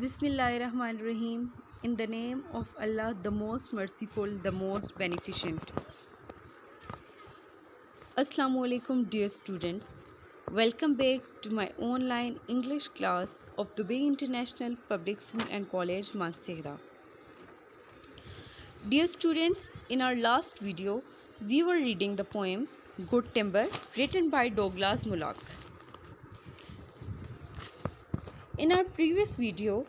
Bismillahirrahmanirrahim. In the name of Allah, the most merciful, the most beneficent. Assalamu alaikum, dear students. Welcome back to my online English class of Dubai International Public School and College, Mansehra. Dear students, in our last video, we were reading the poem Good Timber, written by Douglas Mullock. In our previous video,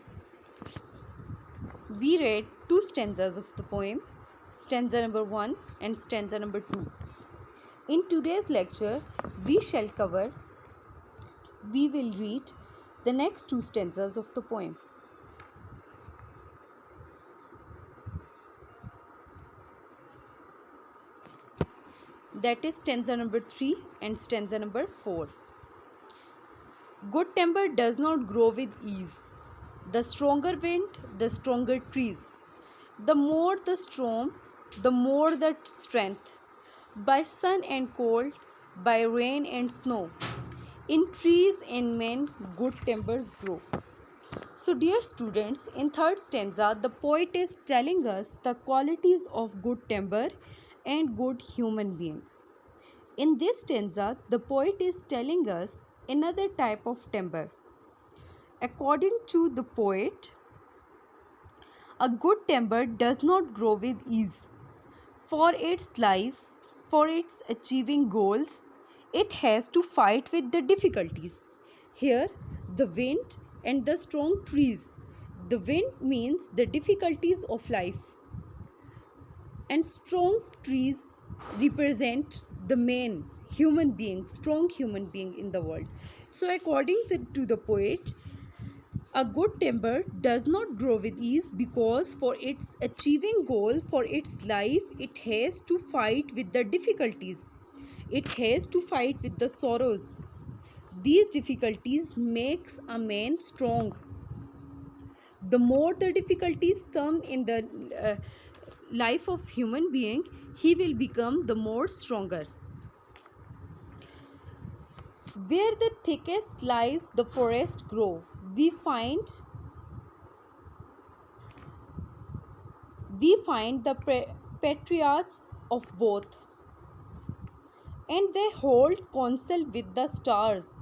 we read two stanzas of the poem, stanza number 1 and stanza number 2. In today's lecture, we will read the next two stanzas of the poem. That is stanza number 3 and stanza number 4. Good timber does not grow with ease. The stronger wind, the stronger trees. The more the storm, the more the strength. By sun and cold, by rain and snow. In trees and men, good timbers grow. So dear students, in third stanza, the poet is telling us the qualities of good timber and good human being. In this stanza, the poet is telling us another type of timber. According to the poet, a good timber does not grow with ease. For its life, for its achieving goals, it has to fight with the difficulties. Here, the wind and the strong trees. The wind means the difficulties of life, and strong trees represent the main human being, strong human being in the world. So according to the poet, a good timber does not grow with ease because for its achieving goal, for its life, it has to fight with the difficulties. It has to fight with the sorrows. These difficulties makes a man strong. The more the difficulties come in the life of human being, he will become the more stronger. Where the thickest lies the forest grow, we find the patriarchs of both, and they hold counsel with the stars,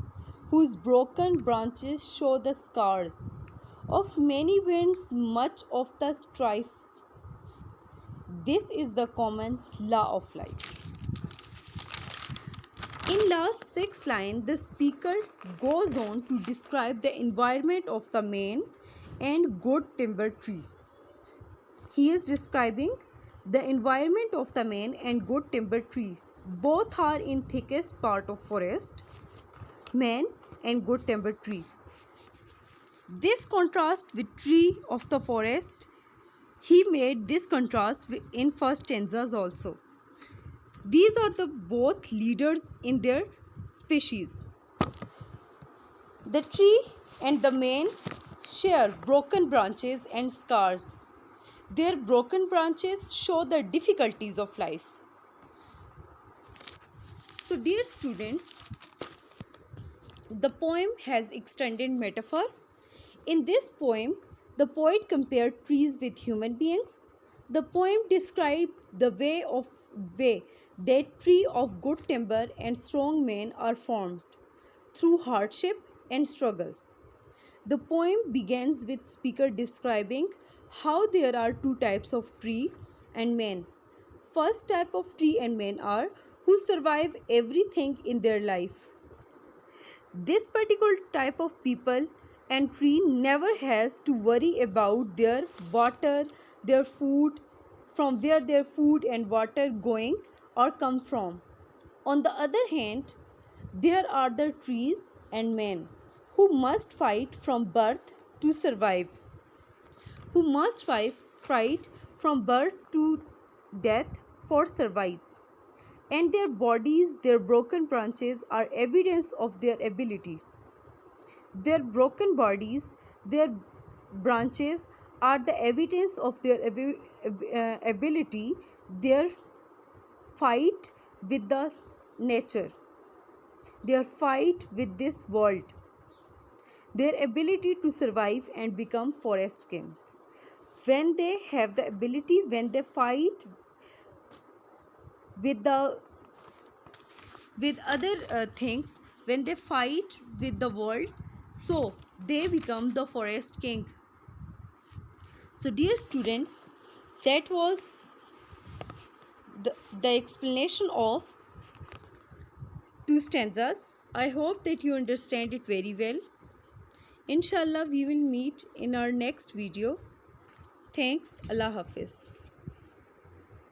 whose broken branches show the scars of many winds, much of the strife. This is the common law of life. In last 6 lines, the speaker goes on to describe the environment of the man and good timber tree. He is describing the environment of the man and good timber tree. Both are in thickest part of forest, man and good timber tree. This contrast with tree of the forest, he made this contrast in first stanzas also. These are the both leaders in their species. The tree and the man share broken branches and scars. Their broken branches show the difficulties of life. So dear students, the poem has extended metaphor. In this poem, the poet compared trees with human beings. The poem described the way that tree of good timber and strong men are formed through hardship and struggle. The poem begins with speaker describing how there are two types of tree and men. First type of tree and men are who survive everything in their life. This particular type of people and tree never has to worry about their water, their food, from where their food and water going or come from. On the other hand, there are the trees and men who must fight from birth to survive, who must fight from birth to death for survive. And their bodies, their broken branches are evidence of their ability. Their broken bodies, their branches are the evidence of their ability, their fight with the nature, their fight with this world. their ability to survive and become forest king. When they have the ability, when they fight with the with other things, when they fight with the world, so they become the forest king. So dear student, that was the explanation of two stanzas. I hope that you understand it very well. Inshallah, we will meet in our next video. Thanks. Allah Hafiz.